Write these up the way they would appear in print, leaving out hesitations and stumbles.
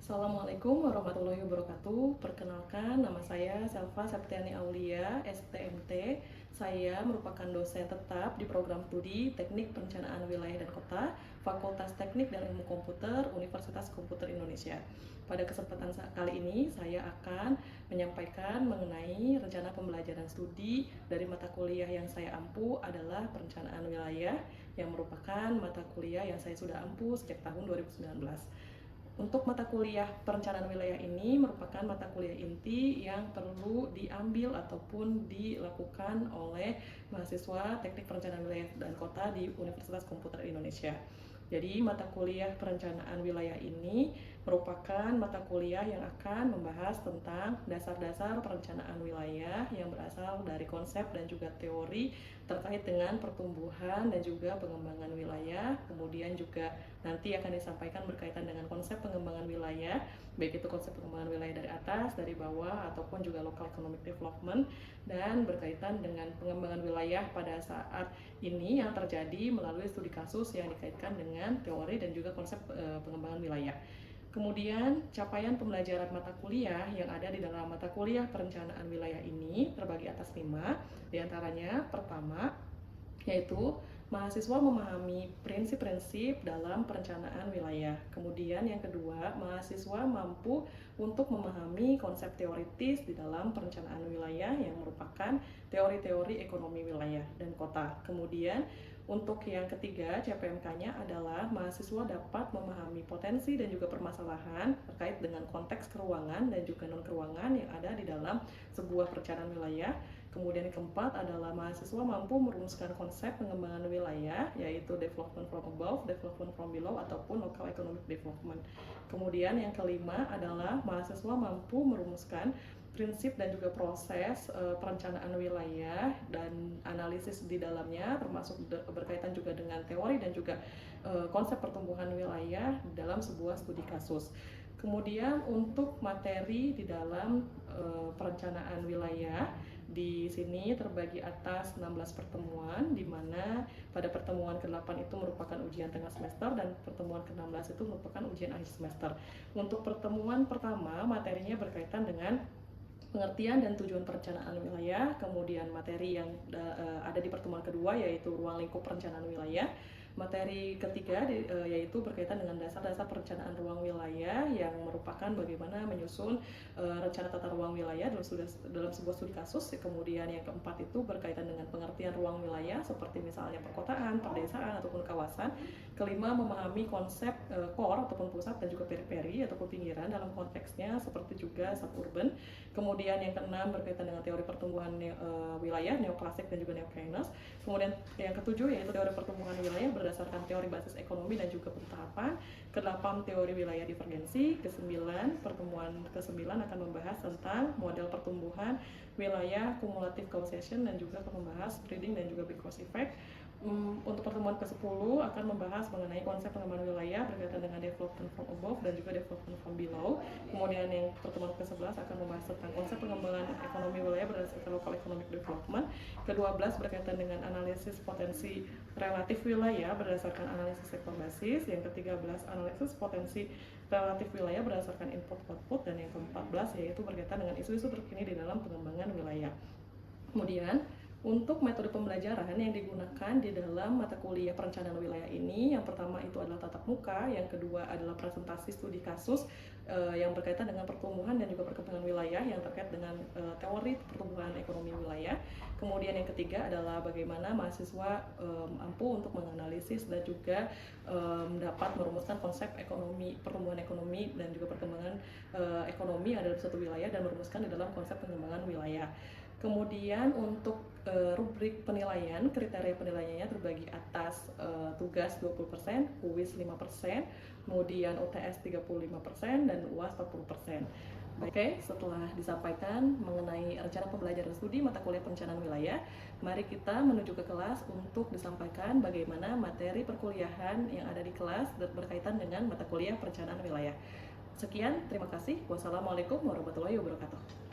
Assalamualaikum warahmatullahi wabarakatuh. Perkenalkan, nama saya Selva Septiani Aulia, STMT. Saya merupakan dosen tetap di program studi Teknik Perencanaan Wilayah dan Kota, Fakultas Teknik dan Ilmu Komputer, Universitas Komputer Indonesia. Pada kesempatan kali ini, saya akan menyampaikan mengenai rencana pembelajaran studi dari mata kuliah yang saya ampu adalah Perencanaan Wilayah, yang merupakan mata kuliah yang saya sudah ampu sejak tahun 2019. Untuk mata kuliah perencanaan wilayah ini merupakan mata kuliah inti yang perlu diambil ataupun dilakukan oleh mahasiswa Teknik Perencanaan Wilayah dan Kota di Universitas Komputer Indonesia. Jadi mata kuliah perencanaan wilayah ini merupakan mata kuliah yang akan membahas tentang dasar-dasar perencanaan wilayah yang berasal dari konsep dan juga teori terkait dengan pertumbuhan dan juga pengembangan wilayah. Kemudian juga nanti akan disampaikan berkaitan dengan konsep pengembangan wilayah, baik itu konsep pengembangan wilayah dari atas, dari bawah, ataupun juga local economic development, dan berkaitan dengan pengembangan wilayah pada saat ini yang terjadi melalui studi kasus yang dikaitkan dengan teori dan juga konsep pengembangan wilayah. Kemudian capaian pembelajaran mata kuliah yang ada di dalam mata kuliah perencanaan wilayah ini terbagi atas 5, diantaranya pertama yaitu mahasiswa memahami prinsip-prinsip dalam perencanaan wilayah. Kemudian yang kedua, mahasiswa mampu untuk memahami konsep teoritis di dalam perencanaan wilayah yang merupakan teori-teori ekonomi wilayah dan kota. Kemudian untuk yang ketiga, CPMK-nya adalah mahasiswa dapat memahami potensi dan juga permasalahan terkait dengan konteks keruangan dan juga non-keruangan yang ada di dalam sebuah perencanaan wilayah. Kemudian yang keempat adalah mahasiswa mampu merumuskan konsep pengembangan wilayah, yaitu development from above, development from below, ataupun local economic development. Kemudian yang kelima adalah mahasiswa mampu merumuskan prinsip dan juga proses perencanaan wilayah dan analisis di dalamnya, termasuk berkaitan juga dengan teori dan juga konsep pertumbuhan wilayah dalam sebuah studi kasus. Kemudian untuk materi di dalam perencanaan wilayah di sini terbagi atas 16 pertemuan, di mana pada pertemuan ke-8 itu merupakan ujian tengah semester dan pertemuan ke-16 itu merupakan ujian akhir semester. Untuk pertemuan pertama, materinya berkaitan dengan pengertian dan tujuan perencanaan wilayah, kemudian materi yang ada di pertemuan kedua yaitu ruang lingkup perencanaan wilayah. Materi ketiga yaitu berkaitan dengan dasar-dasar perencanaan ruang wilayah yang merupakan bagaimana menyusun rencana tata ruang wilayah dalam sebuah studi kasus. Kemudian yang keempat itu berkaitan dengan pengertian ruang wilayah seperti misalnya perkotaan, perdesaan, ataupun kawasan. Kelima, memahami konsep core ataupun pusat dan juga periferi ataupun pinggiran dalam konteksnya seperti juga suburban. Kemudian yang keenam berkaitan dengan teori pertumbuhan wilayah, neoklasik dan juga neokeynes. Kemudian yang ketujuh yaitu teori pertumbuhan wilayah berdasarkan teori basis ekonomi dan juga penterapan. Kedelapan, teori wilayah divergensi. Kesembilan, pertemuan ke-9 akan membahas tentang model pertumbuhan wilayah cumulative causation dan juga akan membahas spreading dan juga big cause effect. Untuk pertemuan ke-10 akan membahas mengenai konsep pengembangan wilayah berkaitan dengan development from above dan juga development from below. Kemudian yang pertemuan ke-11 akan membahas tentang konsep pengembangan ekonomi wilayah berdasarkan local economic development. Ke-12 berkaitan dengan analisis potensi relatif wilayah berdasarkan analisis sektor basis. Yang ke-13 analisis potensi relatif wilayah berdasarkan input-output. Dan yang ke-14 yaitu berkaitan dengan isu-isu terkini di dalam pengembangan wilayah. Kemudian untuk metode pembelajaran yang digunakan di dalam mata kuliah perencanaan wilayah ini, yang pertama itu adalah tatap muka, yang kedua adalah presentasi studi kasus yang berkaitan dengan pertumbuhan dan juga perkembangan wilayah yang terkait dengan teori pertumbuhan ekonomi wilayah. Kemudian yang ketiga adalah bagaimana mahasiswa mampu untuk menganalisis dan juga dapat merumuskan konsep ekonomi, pertumbuhan ekonomi dan juga perkembangan ekonomi yang ada di suatu wilayah dan merumuskan di dalam konsep pengembangan wilayah. Kemudian untuk rubrik penilaian, kriteria penilaiannya terbagi atas tugas 20%, kuis 5%, kemudian UTS 35%, dan UAS 40%. Oke, setelah disampaikan mengenai rencana pembelajaran studi mata kuliah perencanaan wilayah, mari kita menuju ke kelas untuk disampaikan bagaimana materi perkuliahan yang ada di kelas berkaitan dengan mata kuliah perencanaan wilayah. Sekian, terima kasih. Wassalamualaikum warahmatullahi wabarakatuh.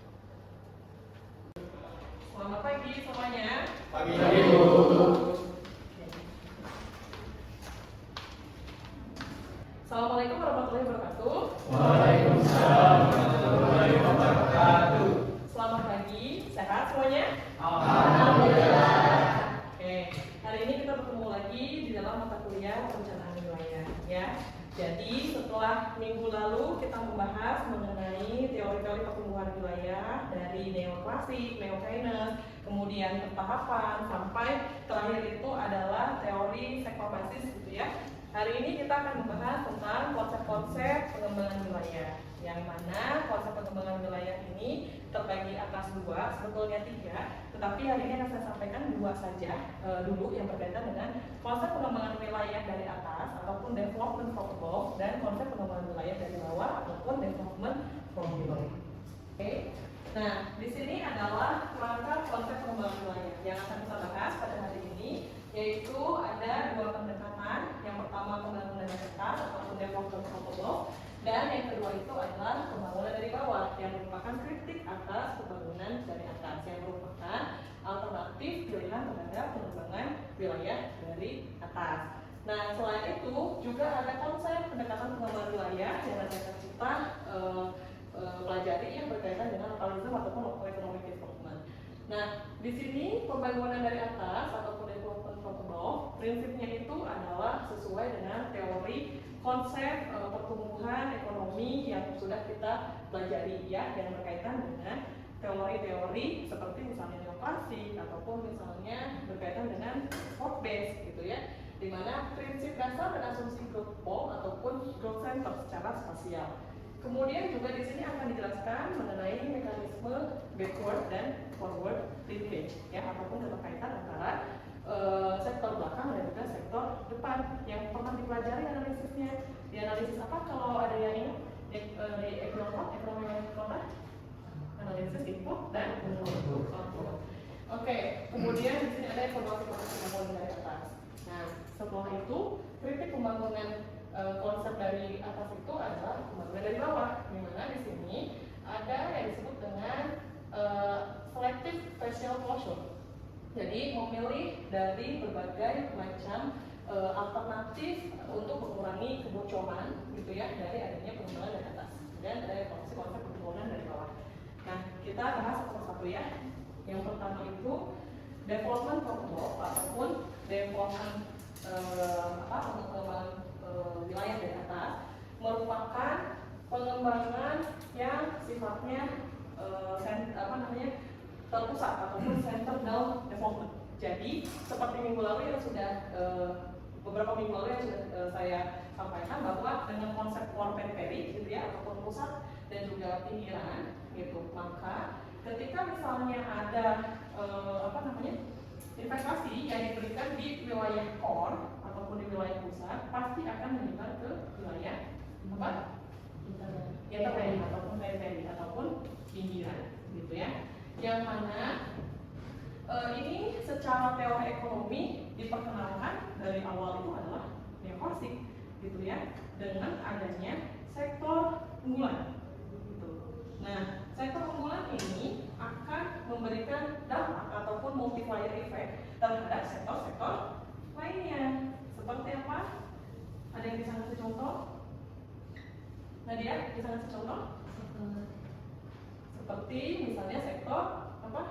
Selamat pagi semuanya. Pagi. Assalamualaikum warahmatullahi wabarakatuh. Waalaikumsalam. membahas mengenai teori-teori pertumbuhan wilayah dari neoklasik, neokeynes, kemudian tahapan sampai terakhir itu adalah teori sektor basis gitu ya. Hari ini kita akan membahas tentang konsep-konsep pengembangan wilayah, yang mana konsep pengembangan wilayah ini terbagi atas dua, sebetulnya tiga, tetapi hari ini akan saya sampaikan dua saja dulu yang berkaitan dengan konsep pengembangan wilayah dari atas ataupun development from above dan konsep pengembangan wilayah dari bawah ataupun development from below. Oke. Nah, di sini adalah kerangka konsep pengembangan wilayah yang akan kita bahas pada hari ini, yaitu ada dua pendekatan. Yang pertama pembangunan dari atas ataupun development from above, dan yang kedua itu adalah pembangunan dari bawah yang merupakan kritik atas pembangunan dari atas yang merupakan alternatif pilihan terhadap pengembangan wilayah dari atas. Nah, selain itu juga ada konsep pendekatan pengembangan wilayah yang nanti akan kita pelajari yang berkaitan dengan lokalisme ataupun local economic development. Nah, di sini pembangunan dari atas ataupun development from above, prinsipnya itu adalah sesuai dengan teori konsep pertumbuhan ekonomi yang sudah kita pelajari ya, yang berkaitan dengan teori-teori seperti misalnya neoklasik ataupun misalnya berkaitan dengan sport base gitu ya, di mana prinsip dasar dan asumsi growth pole ataupun growth center secara spasial. Kemudian juga di sini akan dijelaskan mengenai mekanisme backward dan forward linkage ya, ataupun keterkaitan antara sektor belakang dan juga sektor depan yang pernah dipelajari analisisnya. Di analisis apa kalau ada yang ingat? Di ekonomi kota, analisis input dan output. Oke, kemudian di sini ada evaluasi proses pembangunan dari atas. Nah, setelah itu kritik pembangunan konsep dari atas itu adalah pembangunan dari bawah, di mana di sini ada yang disebut dengan selective spatial closure. Jadi memilih dari berbagai macam alternatif untuk mengurangi kebocoran gitu ya dari adanya pengembangan dari atas dan ada konsep pembangunan dari bawah. Nah, kita bahas satu persatu ya. Yang pertama itu development from above ataupun development pengembangan wilayah dari atas merupakan pengembangan yang sifatnya terpusat ataupun center down development. Jadi seperti minggu lalu yang sudah beberapa minggu lalu yang sudah saya sampaikan bahwa dengan konsep core periphery gitu ya, ataupun pusat dan juga pinggiran gitu, maka ketika misalnya ada investasi yang diberikan di wilayah core ataupun di wilayah pusat, pasti akan menyebar ke wilayah intermediate ataupun periphery ataupun pinggiran gitu ya. Yang mana ini secara teori ekonomi diperkenalkan dari awal itu adalah neoklasik gitu ya, dengan adanya sektor unggulan gitu. Nah, sektor unggulan ini akan memberikan dampak ataupun multiplier effect terhadap sektor-sektor lainnya. Seperti apa? Ada yang bisa ngasih contoh? Nadia, bisa ngasih contoh? Seperti misalnya sektor apa?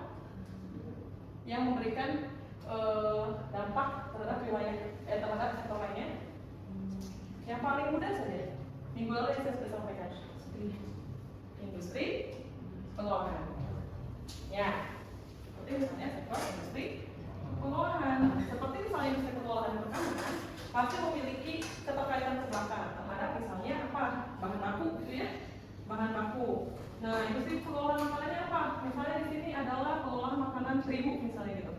Yang memberikan dampak terhadap wilayah terhadap sektor lainnya. Yang paling mudah saja. Minggu lalu yang saya sudah sampaikan. Industri pengolahan. Ya. Seperti misalnya sektor industri pengolahan. Seperti misalnya industri pengolahan perkapalan pasti memiliki keterkaitan ke belakang terhadap misalnya apa? Bahan baku gitu ya. Bahan baku. Nah, industri pengolahan makanannya apa? Misalnya di sini adalah pengolahan makanan terigu misalnya gitu.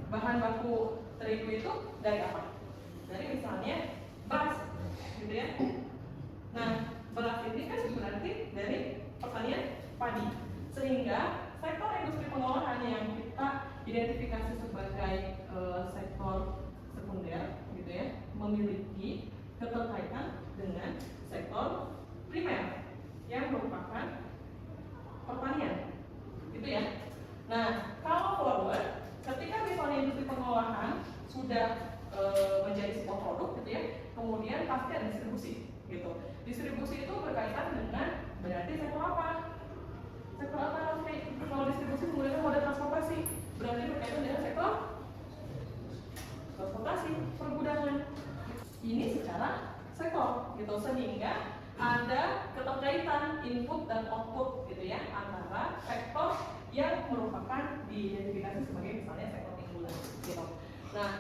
Bahan baku terigu itu dari apa? Dari misalnya beras, gitu ya. Nah, beras ini kan berarti dari pertanian padi. Sehingga sektor industri pengolahan yang kita identifikasi sebagai sektor sekunder, gitu ya, memiliki keterkaitan dengan sektor primer yang merupakan pertanian, gitu ya. Nah, kalau forward, ketika misalnya industri pengolahan sudah menjadi sebuah produk, gitu ya, kemudian pasti ada distribusi, gitu. Distribusi itu berkaitan dengan berarti sektor apa? Sektor apa? Kalau distribusi menggunakan moda transportasi, berarti berkaitan dengan sektor transportasi, pergudangan. Ini secara sektor, gitu, sehingga ada keterkaitan input dan output gitu ya antara sektor yang merupakan diidentifikasi sebagai misalnya sektor unggulan gitu. Nah,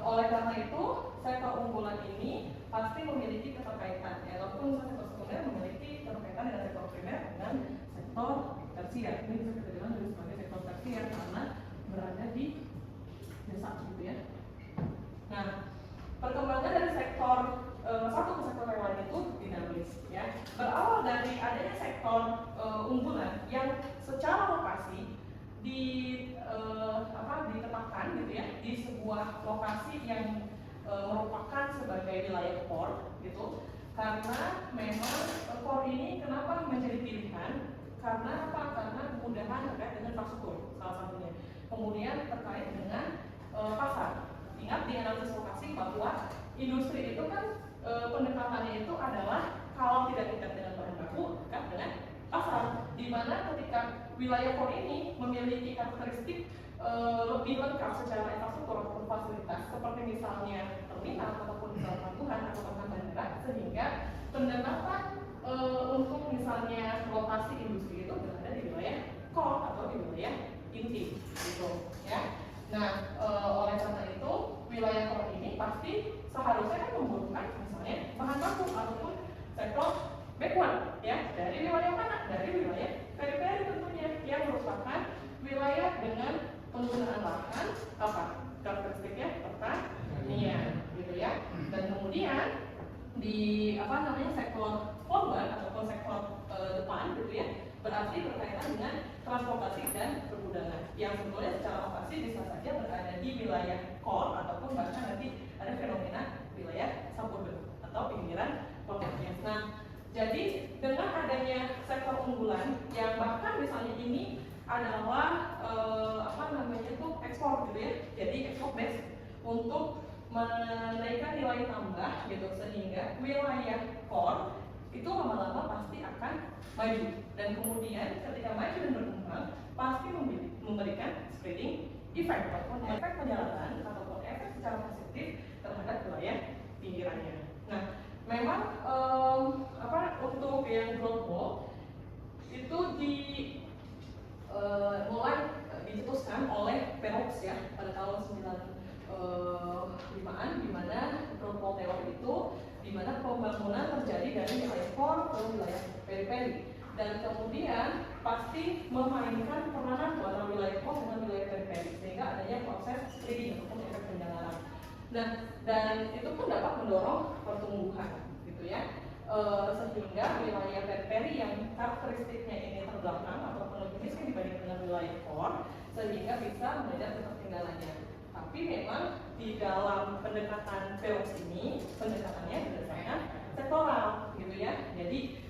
oleh karena itu sektor unggulan ini pasti memiliki keterkaitan ya, walaupun sektor sekunder memiliki keterkaitan dengan sektor primer dengan sektor tersier. Ini bisa kita bilang sebagai sektor tersier karena berada di desa gitu ya. Nah, perkembangan dari sektor satu ke sektor yang lain itu dinamis ya. Berawal dari adanya sektor unggulan yang secara lokasi ditetapkan gitu ya di sebuah lokasi yang merupakan sebagai wilayah core gitu. Karena memang core ini kenapa menjadi pilihan? Karena apa? Karena kemudahan terkait dengan infrastruktur salah satunya. Kemudian terkait dengan pasar. Ingat di analisis lokasi bahwa industri itu kan pendekatannya itu adalah kalau tidak dekat dengan bahan baku, dekat dengan pasar. Di mana ketika wilayah core ini memiliki karakteristik lebih lengkap secara infrastruktur ataupun fasilitas, seperti misalnya terminal ataupun misalnya pelabuhan atau bahkan bandara, sehingga pendekatan untuk misalnya lokasi industri itu berada di wilayah core atau di wilayah inti, gitu ya. Nah, oleh karena itu wilayah core ini pasti seharusnya kan membutuhkan misalnya bahan baku ataupun sektor backward ya, dari wilayah mana? Dari wilayah periferi tentunya, yang merupakan wilayah dengan penggunaan lahan apa? Karakteristiknya pertanian gitu ya. Dan kemudian di sektor forward ataupun sektor depan gitu ya, berarti berkaitan dengan transportasi dan pergudangan yang sebetulnya secara lokasi bisa saja berada di wilayah core ataupun bahkan nanti ada fenomena wilayah suburban atau pinggiran kotanya. Nah, jadi dengan adanya sektor unggulan yang bahkan misalnya ini adalah ekspor gitu ya, jadi ekspor base untuk menaikkan nilai tambah gitu, sehingga wilayah core itu lama-lama pasti akan maju, dan kemudian ketika maju dan berkembang pasti memberikan spreading effect ataupun efek penjalanan ataupun efek secara positif terhadap wilayah pinggirannya. Nah, memang untuk yang global itu mulai dicetuskan oleh Perox ya pada tahun 95-an, di mana global teori itu di mana pembangunan terjadi dari wilayah core ke wilayah periferi, dan kemudian pasti memainkan peranan antara wilayah core dengan wilayah periferi sehingga adanya proses spreading ataupun efek penjalanan. Dan itu pun dapat mendorong pertumbuhan gitu ya, sehingga wilayah periferi yang karakteristiknya ini terbelakang ataupun lebih miskin dibandingkan dengan wilayah core sehingga bisa mengejar ketertinggalannya. Tapi memang di dalam pendekatan Perox ini pendekatannya berdasarkan sektoral gitu ya. Jadi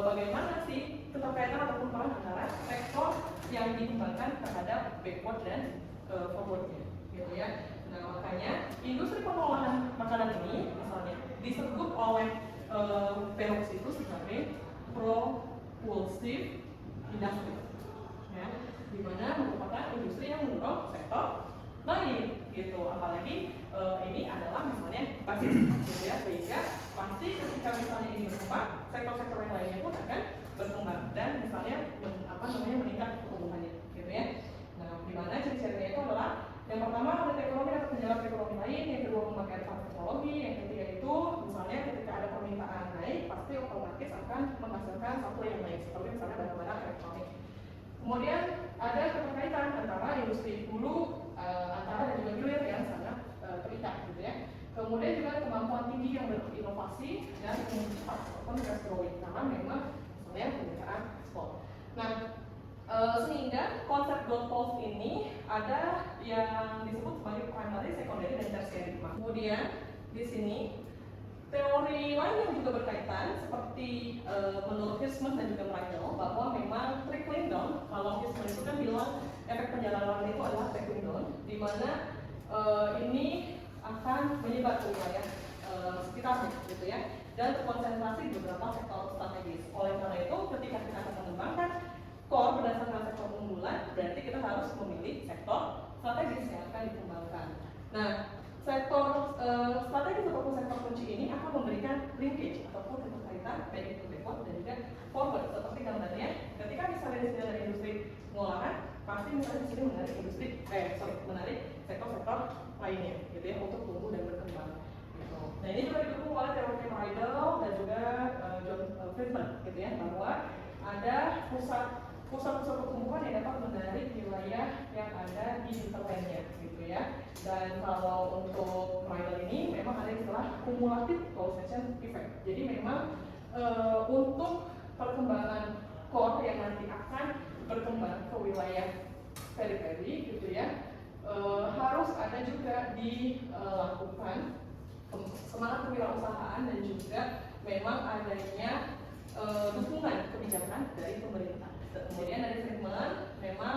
bagaimana sih keterkaitan ataupun peran antara sektor yang dikembangkan terhadap backward dan forwardnya gitu ya. Nah, makanya industri pengolahan makanan ini misalnya disebut oleh Perox itu sebagai propulsive industry ya, di mana merupakan industri yang mendorong sektor lain gitu, apalagi ini adalah misalnya basis gitu ya, sehingga pasti ketika misalnya ini berkembang, sektor-sektor yang lainnya pun akan berkembang dan misalnya meningkat pertumbuhannya gitu ya. Nah, di mana ciri-cirinya itu adalah yang pertama ada teknologi atau penjalan teknologi lain, yang kedua memakai advance teknologi, yang ketiga itu misalnya ketika ada permintaan naik pasti otomatis akan menghasilkan satu yang naik seperti misalnya barang-barang elektronik. Kemudian ada keterkaitan antara industri hulu antara dan juga hilir yang sangat terikat gitu ya. Kemudian juga kemampuan tinggi yang berinovasi dan cepat ataupun fast growing karena memang misalnya pembicaraan ekspor. Nah, sehingga konsep growth pulse ini ada yang disebut sebagai primary, secondary, dan tertiary. Kemudian di sini teori lain yang juga berkaitan seperti menurut Hirschman dan juga Michael bahwa memang trickling down. Kalau Hirschman itu kan bilang efek penjalanan itu adalah trickling down, di mana ini akan menyebar ke wilayah sekitarnya gitu ya, dan terkonsentrasi di beberapa sektor strategis. Oleh karena itu ketika kita akan mengembangkan core berdasarkan sektor unggulan, berarti kita harus memilih sektor strategis yang akan dikembangkan. Nah, sektor strategis ataupun sektor kunci ini akan memberikan linkage ataupun keterkaitan menarik menarik sektor-sektor lainnya gitu ya untuk tumbuh dan berkembang. Gitu. Nah ini juga didukung oleh teori Rydell dan juga John Friedman gitu ya, bahwa ada pusat-pusat pertumbuhan yang dapat menarik wilayah yang ada di hinterlandnya gitu ya. Dan kalau untuk Rydell ini memang ada istilah cumulative causation effect. Jadi memang untuk perkembangan core yang nanti akan berkembang ke wilayah periferi gitu ya, harus ada juga dilakukan semangat kewirausahaan dan juga memang adanya dukungan kebijakan dari pemerintah. Kemudian dari Friedman, memang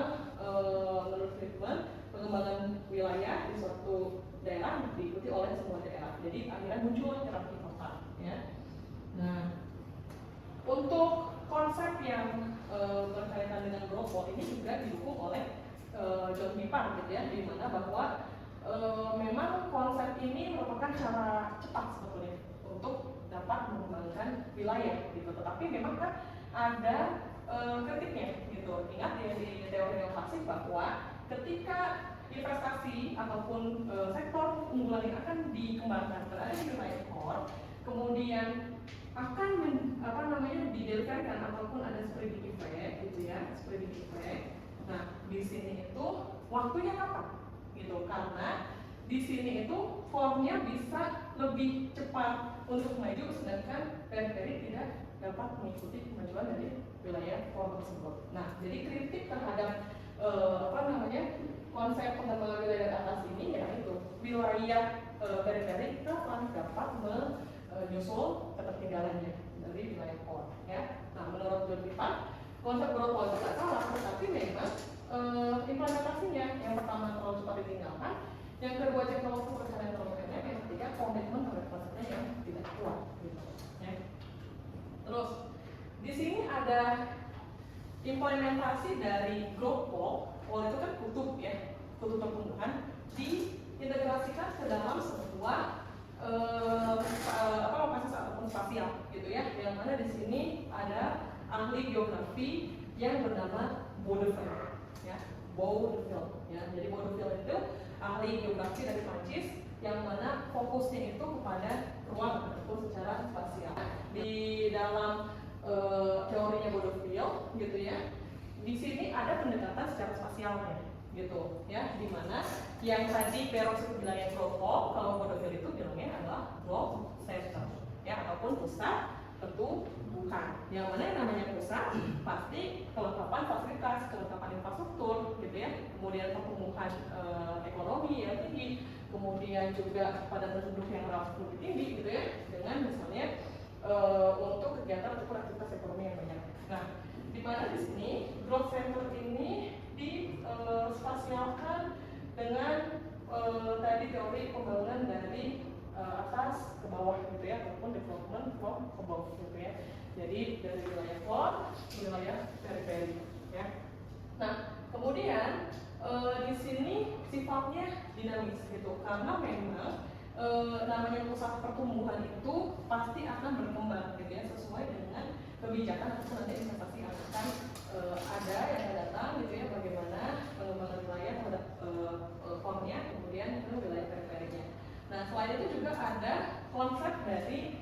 menurut Friedman pengembangan wilayah di suatu daerah diikuti oleh semua daerah. Jadi akhirnya muncul hierarki kota. Ya. Nah, untuk konsep yang berkaitan dengan growth ini juga didukung oleh John Pipar gitu ya, di mana bahwa memang konsep ini merupakan cara cepat sebetulnya untuk dapat mengembangkan wilayah gitu. Tetapi memang kan ada kritiknya gitu. Ingat ya di teori neoklasik bahwa ketika investasi ataupun sektor unggulan yang akan dikembangkan berada di wilayah core, kemudian akan dideliverkan ataupun ada spreading effect gitu ya, spreading effect. Nah di sini itu waktunya kapan gitu, karena di sini itu formnya bisa lebih cepat untuk maju, sedangkan periferi tidak dapat mengikuti kemajuan dari wilayah form tersebut. Nah jadi kritik terhadap konsep pengembangan wilayah dari atas ini yaitu wilayah periferi kapan dapat menyusul ketertinggalannya dari wilayah core ya. Nah menurut John Pipar konsep growth tidak salah, tetapi memang implementasinya yang pertama terlalu cepat ditinggalkan, yang kedua teknologi perencanaan terlalu pendek, yang ketiga komitmen terhadap konsepnya yang tidak kuat gitu ya. Terus di sini ada implementasi dari growth pole itu kan kutub ya, kutub pertumbuhan diintegrasikan ke dalam sebuah lokasi ataupun spasial gitu ya, yang mana di sini ada ahli geografi yang bernama Baudeville ya, Baudeville ya. Jadi Baudeville itu ahli geografi dari Prancis yang mana fokusnya itu kepada ruang ataupun secara spasial. Di dalam teorinya Baudeville gitu ya, di sini ada pendekatan secara spasialnya gitu ya, di mana yang tadi Peros itu bilangnya growth pole, kalau Baudeville itu bilangnya adalah growth center ya, ataupun pusat pertumbuhan. Yang mana yang namanya pusat pasti kelengkapan fasilitas, kelengkapan infrastruktur gitu ya, kemudian pertumbuhan ekonomi yang tinggi, kemudian juga pada penduduk yang relatif lebih tinggi gitu ya, dengan misalnya untuk kegiatan ataupun aktivitas ekonomi yang banyak. Nah, di mana di sini growth center ini dispasialkan dengan tadi teori pembangunan dari atas ke bawah gitu ya, ataupun development from above gitu ya. Jadi dari wilayah core ke wilayah periferi ya. Nah, kemudian di sini sifatnya dinamis gitu, karena memang namanya pusat pertumbuhan itu pasti akan berkembang gitu ya, sesuai dengan kebijakan ataupun nanti investasi yang akan ada yang akan datang gitu ya, bagaimana pengembangan wilayah terhadap formnya, kemudian ke wilayah periferinya. Nah selain itu juga ada konsep dari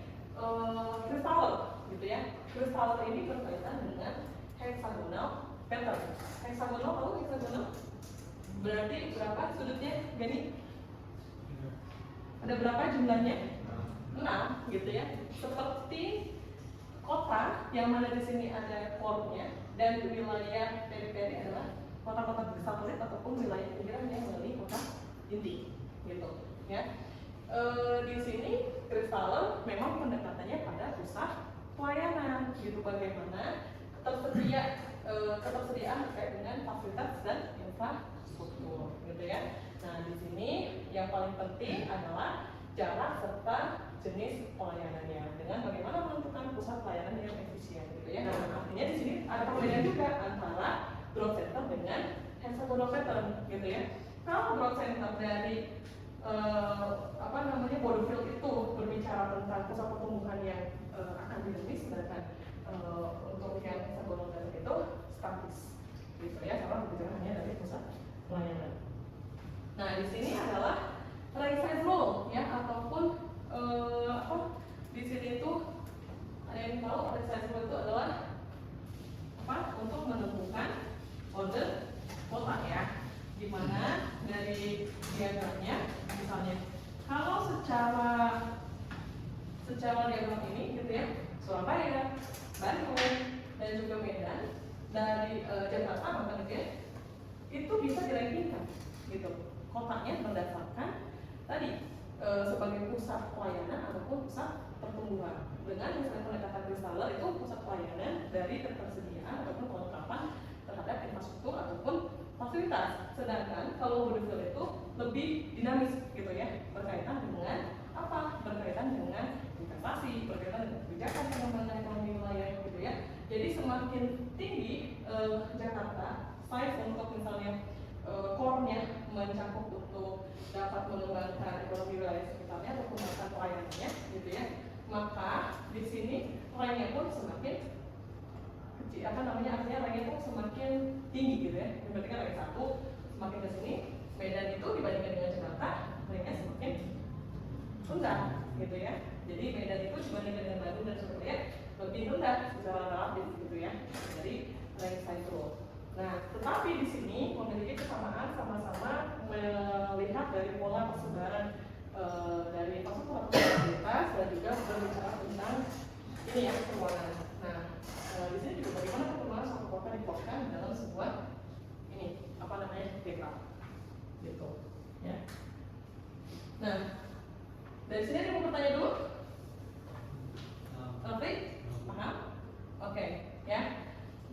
kristaller gitu ya. Kristaller ini berkaitan dengan hexagonal pattern. Hexagonal, tahu hexagonal? Berarti berapa sudutnya, Gani? Ada berapa jumlahnya? 6 gitu ya. Seperti kota yang mana di sini ada core-nya, dan wilayah periferi adalah kota-kota satelit ataupun wilayah pinggiran yang melalui kota inti gitu ya. Di sini kristaller memang pendekatannya pada pusat pelayanan gitu, bagaimana ketersediaan terkait dengan fasilitas dan infrastruktur gitu ya. Nah di sini yang paling penting adalah jarak serta jenis pelayanannya, dengan bagaimana menentukan pusat pelayanan yang efisien gitu ya. Nah artinya di sini ada perbedaan juga antara growth center dengan hexagonal pattern gitu ya. Kalau growth center dari Baudeville itu berbicara tentang pusat pertumbuhan yang akan dinamis, sedangkan untuk yang hexagonal pattern itu statis gitu ya, karena berbicara hanya dari pusat pelayanan. Nah, di sini adalah right side rule ya, ataupun di sini itu ada yang tahu right side rule itu adalah apa? Untuk menentukan order kota ya. Dimana dari diagramnya misalnya kalau secara diagram ini gitu ya, Surabaya, Bandung, dan juga Medan dari Jakarta bahkan gitu ya, itu bisa dirankingkan gitu kotanya berdasarkan tadi sebagai pusat pelayanan ataupun pusat pertumbuhan. Dengan misalnya pendekatan Kristaller itu pusat pelayanan dari ketersediaan ataupun kelengkapan terhadap infrastruktur ataupun fasilitas. Sedangkan kalau Woodville itu lebih dinamis gitu ya, berkaitan dengan apa? Berkaitan dengan investasi, berkaitan dengan kebijakan pengembangan ekonomi wilayah gitu ya. Jadi semakin tinggi Jakarta size untuk misalnya core-nya mencakup untuk dapat mengembangkan ekonomi wilayah sekitarnya atau mengembangkan pelayanannya gitu ya, maka di sini ranknya pun semakin kecil, artinya ranknya pun semakin tinggi gitu ya. Berarti kan rank 1 semakin ke sini, Medan itu dibandingkan dengan Jakarta ranknya semakin rendah gitu ya. Jadi Medan itu dibandingkan dengan Bandung dan Surabaya lebih rendah secara relatif gitu ya dari rank size rule. Nah, tetapi di sini memiliki kesamaan, sama-sama melihat dari pola persebaran dari infrastruktur fasilitas dan juga berbicara tentang ini ya, keuangan. Nah, di sini juga bagaimana perkembangan suatu kota dipotkan dalam sebuah ini data gitu ya. Nah, dari sini ada mau bertanya dulu? Oke, paham? Oke, ya.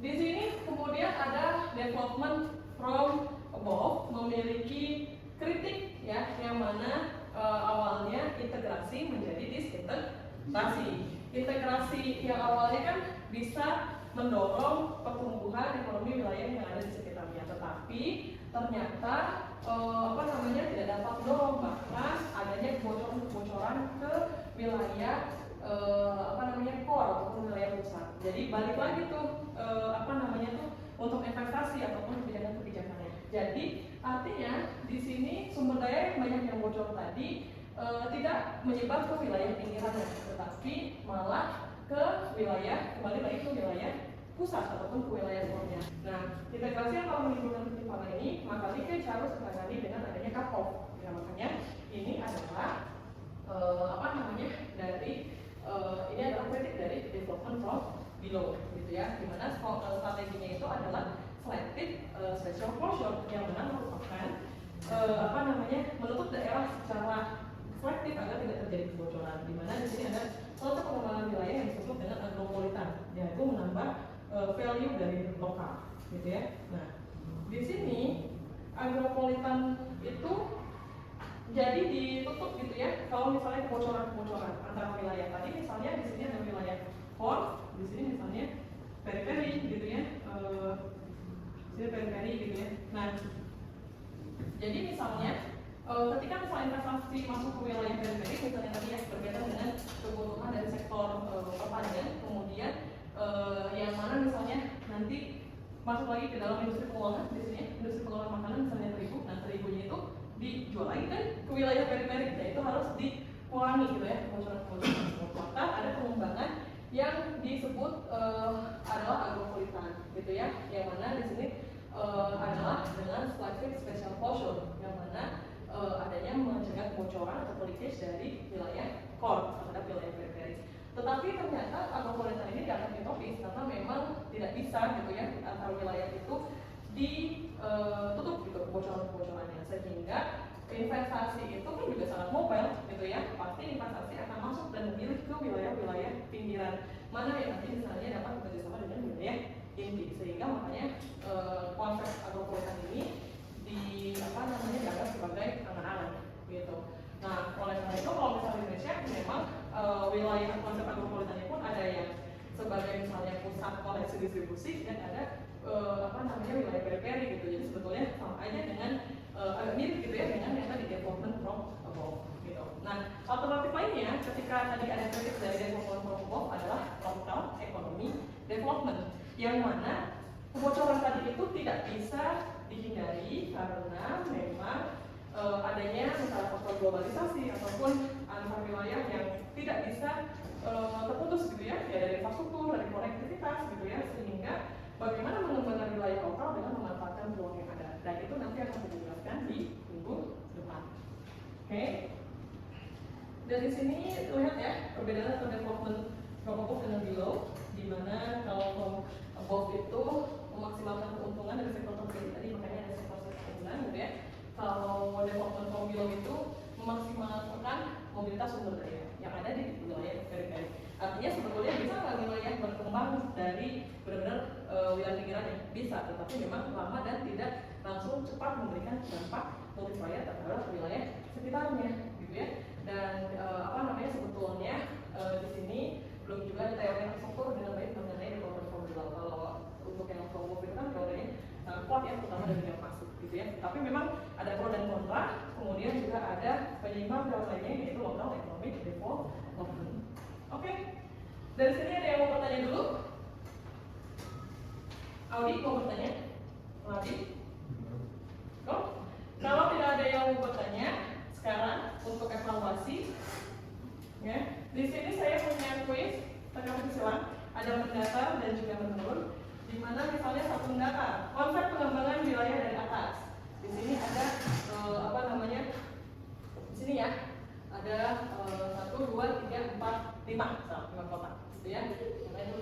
Di sini kemudian ada development from above, memiliki kritik ya, yang mana awalnya integrasi menjadi disintegrasi. Integrasi yang awalnya kan bisa mendorong pertumbuhan ekonomi wilayah yang ada di sekitarnya, tetapi ternyata tidak dapat mendorong, bahkan adanya kebocoran ke wilayah core ataupun wilayah pusat. Jadi balik lagi tuh untuk investasi ataupun kebijakan-kebijakannya. Jadi artinya di sini sumber daya yang banyak yang bocor tadi tidak menyebar ke wilayah pinggirannya, tetapi malah ke wilayah, kembali lagi ke wilayah pusat ataupun ke wilayah core-nya. Nah, integrasi yang kalau menimbulkan ketimpangan ini, maka leakage harus ditangani dengan adanya cut-off. Ya, makanya ini adalah ini adalah kritik dari development from below gitu ya, dimana strateginya itu adalah selective spatial closure yang mana merupakan menutup daerah secara selektif agar tidak terjadi kebocoran. Dimana di sini ada suatu pengembangan wilayah yang disebut dengan agropolitan, yaitu menambah value dari lokal gitu ya. Nah, di sini agropolitan itu jadi ditutup gitu ya kalau misalnya kebocoran antara wilayah. Tadi misalnya di sini ada wilayah core, di sini misalnya periferi gitu ya, sini periferi gitu ya. Nah, jadi misalnya ketika misalnya investasi masuk ke wilayah periferi, misalnya tadi ya berkaitan dengan kebutuhan dari sektor pertanian, kemudian yang mana misalnya nanti masuk lagi ke dalam industri pengolahan, di sini industri pengolahan makanan misalnya terigu. Nah, terigunya itu dijual lagi kan ke wilayah periferi, ya itu harus dikurangi gitu ya kebocoran-kebocoran. Maka ada pengembangan yang disebut adalah agropolitan gitu ya, yang mana di sini adalah dengan selective spatial closure, yang mana adanya mencegah kebocoran atau leakage dari wilayah core terhadap wilayah periferi. Tetapi ternyata agropolitan ini dianggap utopis karena memang tidak bisa gitu ya antara wilayah itu ditutup gitu kebocoran-kebocorannya, sehingga investasi itu kan juga sangat mobile gitu ya. Pasti investasi akan masuk dan memilih ke wilayah-wilayah pinggiran mana yang nanti misalnya dapat bekerjasama dengan wilayah inti, sehingga makanya konsep agropolitan ini dianggap sebagai angan-angan gitu. Nah, oleh karena itu kalau misalnya di Indonesia memang wilayah konsep agropolitannya pun ada yang sebagai misalnya pusat koleksi distribusi dan ada wilayah periferi gitu. Jadi sebetulnya sama aja dengan agak mirip gitu ya dengan yang tadi development from above gitu. Nah, alternatif lainnya ketika tadi ada kritik dari development from above adalah local economy development, yang mana kebocoran tadi itu tidak bisa dihindari karena memang adanya misalnya faktor globalisasi ataupun antar wilayah yang tidak bisa terputus gitu ya, dari infrastruktur, dari konektivitas gitu ya, sehingga bagaimana mengembangkan wilayah lokal dengan memanfaatkan peluang yang ada, dan itu nanti akan dijelaskan di minggu depan. Oke. Dan di sini lihat ya perbedaan antara development from above dengan below, di mana kalau above itu memaksimalkan keuntungan dari sektor tertentu tadi, makanya ada sektor keuntungan gitu ya. Kalau development from below itu memaksimalkan mobilitas sumber daya yang ada di wilayah periferi. Artinya sebetulnya bisa nggak wilayah berkembang dari benar-benar wilayah pinggirannya? Bisa, tetapi memang lama dan tidak langsung cepat memberikan dampak multiplier terhadap wilayah sekitarnya, gitu ya. Dan sebetulnya di sini belum juga ada teori yang terstruktur dengan baik mengenai development from below. Kalau untuk yang from above itu kan teorinya sangat kuat ya, terutama dari yang masuk, gitu ya. Tapi memang ada pro dan kontra, kemudian juga ada penyeimbang dalam lainnya, yaitu local economic development. Oke, dari sini ada yang mau bertanya dulu? Audi mau bertanya? Audi? Oh, kalau tidak ada yang mau bertanya, sekarang untuk evaluasi, ya, di sini saya punya kuis tentang kecilan, ada mendatar dan juga menurun. Di mana misalnya satu mendatar, konsep pengembangan wilayah dari atas. Di sini ada di sini ya, ada 1, 2, 3, 4, 5 kotak, gitu ya. Karena itu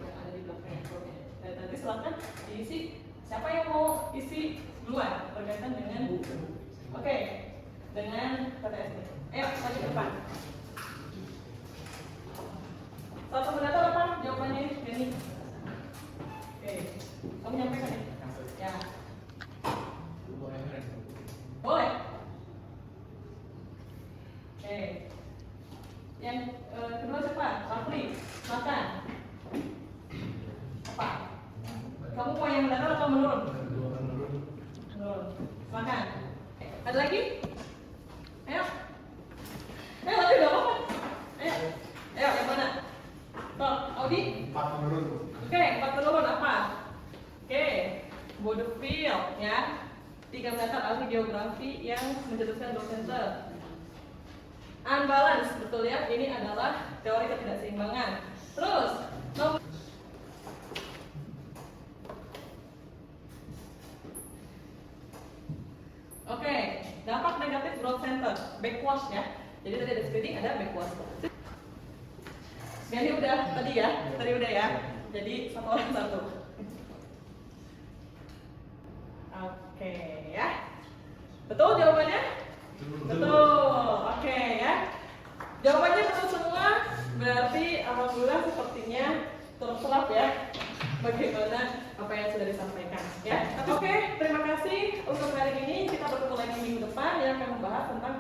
yang ada di belakang ekspornya. Dan nanti silahkan diisi. Siapa yang mau isi duluan berkaitan dengan buku? Oke, dengan PTS. Ayo, maju ke depan. Satu mendatar apa? Jawabannya Denny. Oke, kamu nyampaikan ya? Ya. Boleh. Oke. Yang kedua cepat, Rafli, makan. Apa? Kamu mau yang mendatar atau menurun? Menurun. Makan. Ada lagi? Ayo. Lagi udah apa? Ayo. Ayo, yang mana? Tuh, Audi? 4 menurun. Oke, 4 menurun apa? Oke, Bodefield ya. 3 mendatar ahli geografi yang mencetuskan dosen unbalance, betul ya, ini adalah teori ketidakseimbangan. Terus oke, dampak negatif growth center, backwash ya. Jadi tadi ada splitting, ada backwash. Ini udah tadi ya, Jadi satu orang satu. Oke ya, betul jawabannya? Betul. Oke ya, jawabannya betul semua. Berarti alhamdulillah sepertinya terserap ya bagaimana apa yang sudah disampaikan ya. Oke, terima kasih untuk hari ini. Kita bertemu lagi minggu depan yang akan membahas tentang